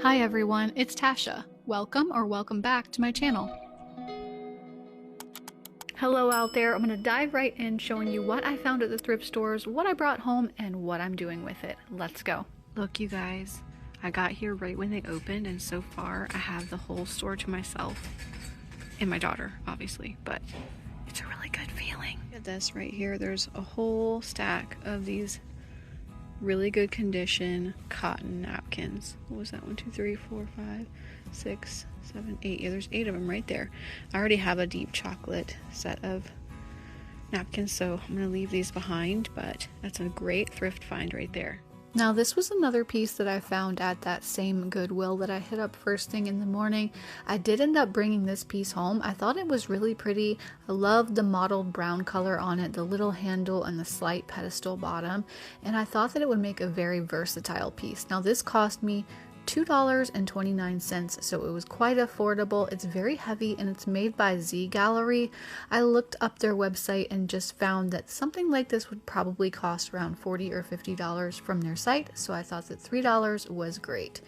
Hi everyone, it's Tasha. Welcome or welcome back to my channel. Hello out there. I'm going to dive right in showing you what I found at the thrift stores, what I brought home, and what I'm doing with it. Let's go. Look you guys, I got here right when they opened, and so far I have the whole store to myself and my daughter obviously, but it's a really good feeling. Look at this right here. There's a whole stack of these really good condition cotton napkins. What was that? 1, 2, 3, 4, 5, 6, 7, 8. Yeah, there's 8 of them right there. I already have a deep chocolate set of napkins, so I'm gonna leave these behind, but that's a great thrift find right there. Now this was another piece that I found at that same Goodwill that I hit up first thing in the morning. I did end up bringing this piece home. I thought it was really pretty. I loved the mottled brown color on it, the little handle and the slight pedestal bottom, and I thought that it would make a very versatile piece. Now this cost me $2.29, so it was quite affordable. It's very heavy and it's made by Z Gallery. I looked up their website and just found that something like this would probably cost around $40 or $50 from their site, so I thought that $3 was great.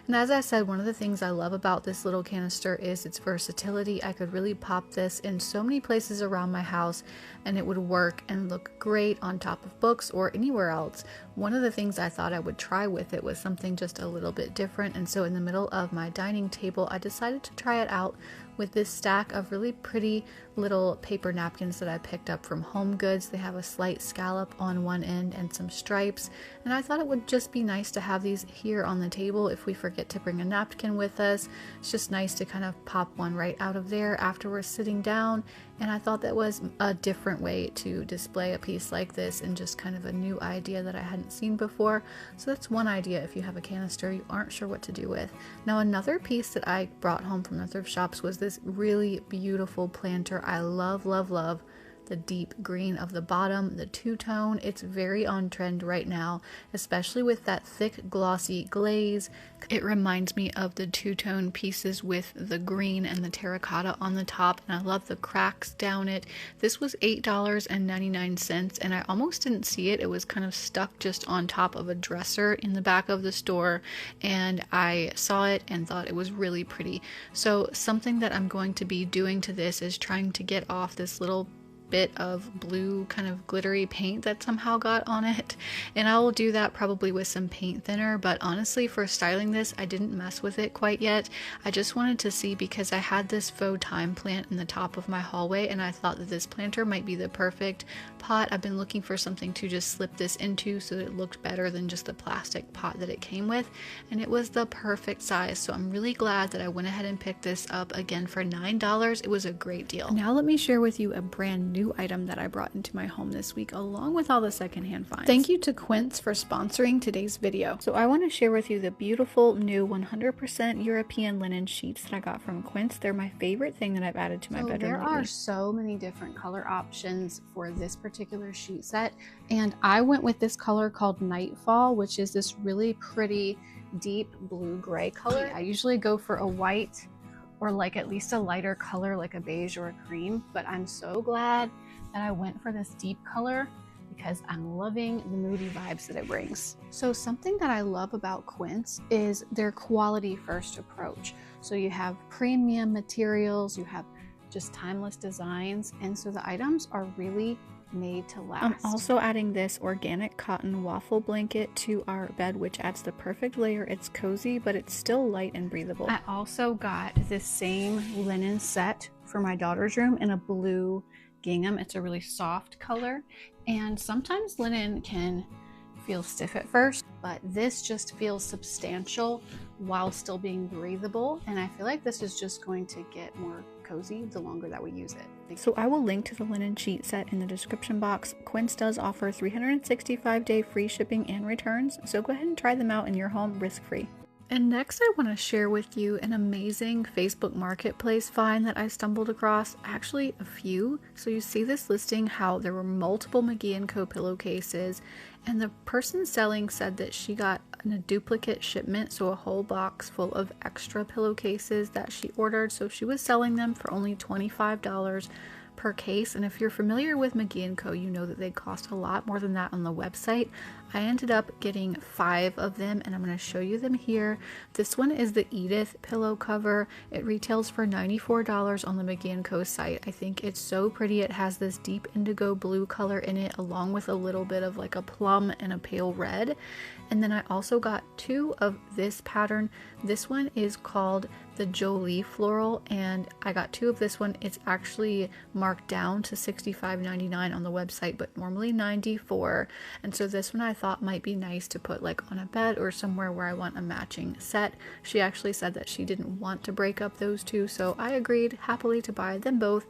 And as I said, one of the things I love about this little canister is its versatility. I could really pop this in so many places around my house and it would work and look great on top of books or anywhere else. One of the things I thought I would try with it was something just a little bit different, and so in the middle of my dining table I decided to try it out with this stack of really pretty little paper napkins that I picked up from Home Goods. They have a slight scallop on one end and some stripes, and I thought it would just be nice to have these here on the table if we forget to bring a napkin with us. It's just nice to kind of pop one right out of there after we're sitting down, and I thought that was a different way to display a piece like this and just kind of a new idea that I hadn't seen before. So that's one idea if you have a canister you aren't sure what to do with. Now another piece that I brought home from the thrift shops was this really beautiful planter. I love, love, love the deep green of the bottom, the two-tone. It's very on trend right now, especially with that thick glossy glaze. It reminds me of the two-tone pieces with the green and the terracotta on the top, and I love the cracks down it. This was $8.99, and I almost didn't see it. It was kind of stuck just on top of a dresser in the back of the store, and I saw it and thought it was really pretty. So something that I'm going to be doing to this is trying to get off this little bit of blue kind of glittery paint that somehow got on it, and I will do that probably with some paint thinner. But honestly, for styling this, I didn't mess with it quite yet. I just wanted to see, because I had this faux thyme plant in the top of my hallway and I thought that this planter might be the perfect pot. I've been looking for something to just slip this into so that it looked better than just the plastic pot that it came with, and it was the perfect size. So I'm really glad that I went ahead and picked this up again for $9. It was a great deal. Now let me share with you a brand new item that I brought into my home this week, along with all the secondhand finds. Thank you to Quince for sponsoring today's video. So I want to share with you the beautiful new 100% European linen sheets that I got from Quince. They're my favorite thing that I've added to my bedroom. There are so many different color options for this particular sheet set, and I went with this color called Nightfall, which is this really pretty deep blue-gray color. I usually go for a white or like at least a lighter color like a beige or a cream, but I'm so glad that I went for this deep color because I'm loving the moody vibes that it brings. So something that I love about Quince is their quality first approach. So you have premium materials, you have just timeless designs, and so the items are really made to last. I'm also adding this organic cotton waffle blanket to our bed, which adds the perfect layer. It's cozy, but it's still light and breathable. I also got this same linen set for my daughter's room in a blue gingham. It's a really soft color, and sometimes linen can feel stiff at first, but this just feels substantial while still being breathable, and I feel like this is just going to get more cozy the longer that we use it. So I will link to the linen sheet set in the description box. Quince does offer 365-day free shipping and returns, so go ahead and try them out in your home risk-free. And next I want to share with you an amazing Facebook Marketplace find that I stumbled across, actually a few. So you see this listing how there were multiple McGee & Co pillowcases, and the person selling said that she got a duplicate shipment, so a whole box full of extra pillowcases that she ordered. So she was selling them for only $25 per case, and if you're familiar with McGee & Co, you know that they cost a lot more than that on the website. I ended up getting 5 of them, and I'm going to show you them here. This one is the Edith pillow cover. It retails for $94 on the McGee & Co site. I think it's so pretty. It has this deep indigo blue color in it, along with a little bit of like a plum and a pale red. And then I also got 2 of this pattern. This one is called the Jolie Floral, and I got 2 of this one. It's actually marked down to $65.99 on the website, but normally $94. And so this one I thought might be nice to put like on a bed or somewhere where I want a matching set. She actually said that she didn't want to break up those 2, so I agreed happily to buy them both.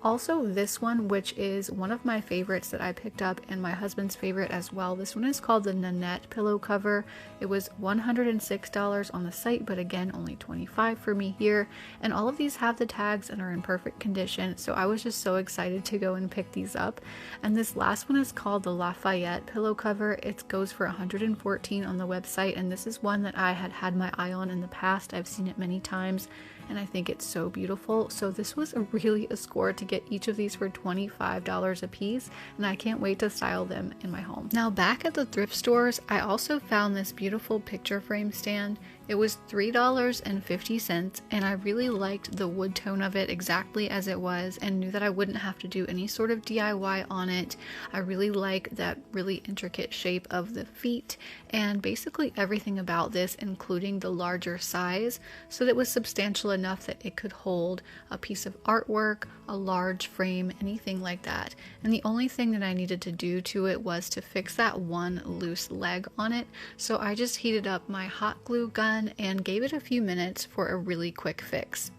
Also, this one, which is one of my favorites that I picked up and my husband's favorite as well. This one is called the Nanette pillow cover. It was $106 on the site, but again, only $25 for me here. And all of these have the tags and are in perfect condition, so I was just so excited to go and pick these up. And this last one is called the Lafayette pillow cover. It goes for $114 on the website, and this is one that I had my eye on in the past. I've seen it many times, and I think it's so beautiful. So this was really a score to get each of these for $25 a piece, and I can't wait to style them in my home. Now back at the thrift stores, I also found this beautiful picture frame stand. It was $3.50, and I really liked the wood tone of it exactly as it was, and knew that I wouldn't have to do any sort of DIY on it. I really like that really intricate shape of the feet, and basically everything about this, including the larger size, so that it was substantial enough that it could hold a piece of artwork, a large frame, anything like that. And the only thing that I needed to do to it was to fix that one loose leg on it. So I just heated up my hot glue gun and gave it a few minutes for a really quick fix.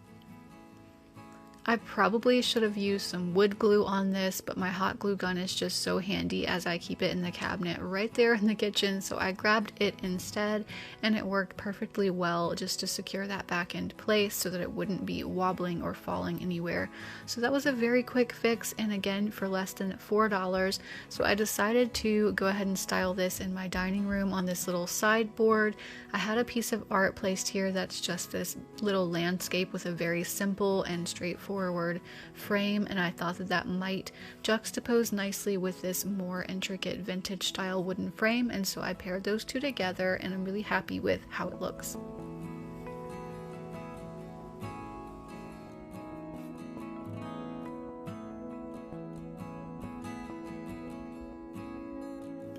I probably should have used some wood glue on this, but my hot glue gun is just so handy as I keep it in the cabinet right there in the kitchen, so I grabbed it instead, and it worked perfectly well just to secure that back into place so that it wouldn't be wobbling or falling anywhere. So that was a very quick fix, and again for less than $4. So I decided to go ahead and style this in my dining room on this little sideboard. I had a piece of art placed here that's just this little landscape with a very simple and straightforward frame, and I thought that that might juxtapose nicely with this more intricate vintage style wooden frame, and so I paired those 2 together, and I'm really happy with how it looks.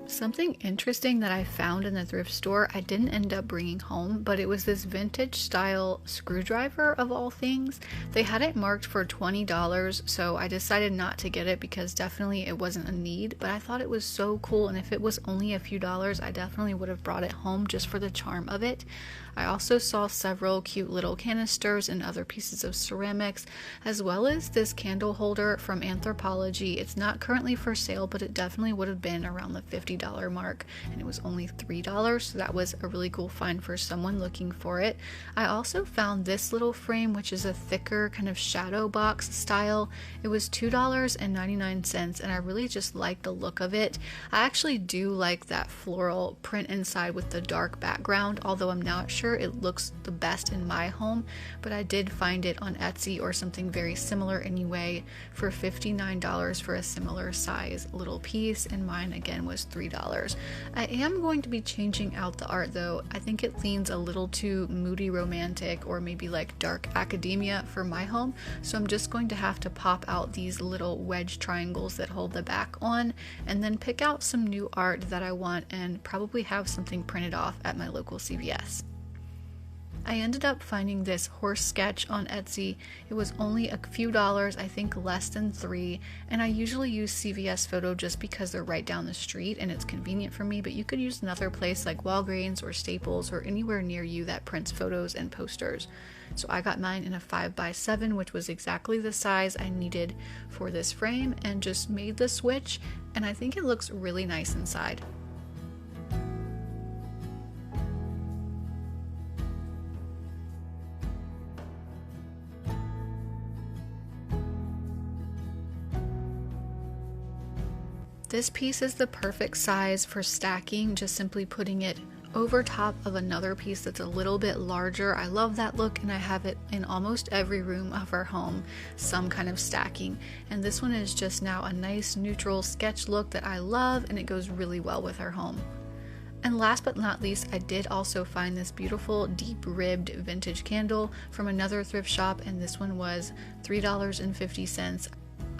Something interesting that I found in the thrift store I didn't end up bringing home, but it was this vintage style screwdriver of all things. They had it marked for $20, so I decided not to get it because definitely it wasn't a need, but I thought it was so cool, and if it was only a few dollars, I definitely would have brought it home just for the charm of it. I also saw several cute little canisters and other pieces of ceramics, as well as this candle holder from Anthropologie. It's not currently for sale, but it definitely would have been around the $50 mark, and it was only $3, so that was a really cool find for someone looking for it. I also found this little frame, which is a thicker kind of shadow box style. It was $2.99, and I really just like the look of it. I actually do like that floral print inside with the dark background, although I'm not sure it looks the best in my home, but I did find it on Etsy or something very similar anyway for $59 for a similar size little piece, and mine again was $3. I am going to be changing out the art though. I think it leans a little too moody romantic or maybe like dark academia for my home, so I'm just going to have to pop out these little wedge triangles that hold the back on, and then pick out some new art that I want and probably have something printed off at my local CVS. I ended up finding this horse sketch on Etsy. It was only a few dollars, I think less than $3, and I usually use CVS Photo just because they're right down the street and it's convenient for me, but you could use another place like Walgreens or Staples or anywhere near you that prints photos and posters. So I got mine in a 5x7, which was exactly the size I needed for this frame, and just made the switch, and I think it looks really nice inside. This piece is the perfect size for stacking, just simply putting it over top of another piece that's a little bit larger. I love that look, and I have it in almost every room of our home, some kind of stacking. And this one is just now a nice neutral sketch look that I love, and it goes really well with our home. And last but not least, I did also find this beautiful deep ribbed vintage candle from another thrift shop, and this one was $3.50.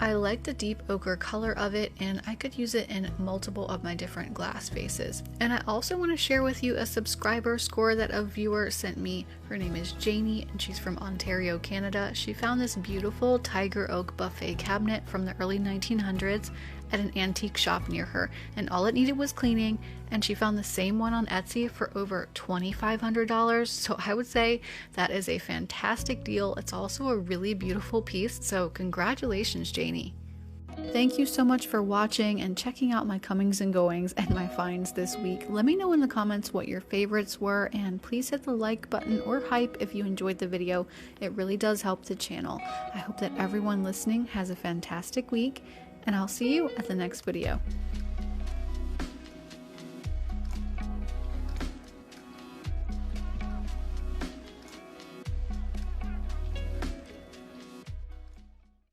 I like the deep ochre color of it, and I could use it in multiple of my different glass vases. And I also want to share with you a subscriber score that a viewer sent me. Her name is Janie, and she's from Ontario, Canada. She found this beautiful tiger oak buffet cabinet from the early 1900s at an antique shop near her, and all it needed was cleaning, and she found the same one on Etsy for over $2,500. So I would say that is a fantastic deal. It's also a really beautiful piece, so congratulations, Janie. Thank you so much for watching and checking out my comings and goings and my finds this week. Let me know in the comments what your favorites were, and please hit the like button or hype if you enjoyed the video. It really does help the channel. I hope that everyone listening has a fantastic week, and I'll see you at the next video.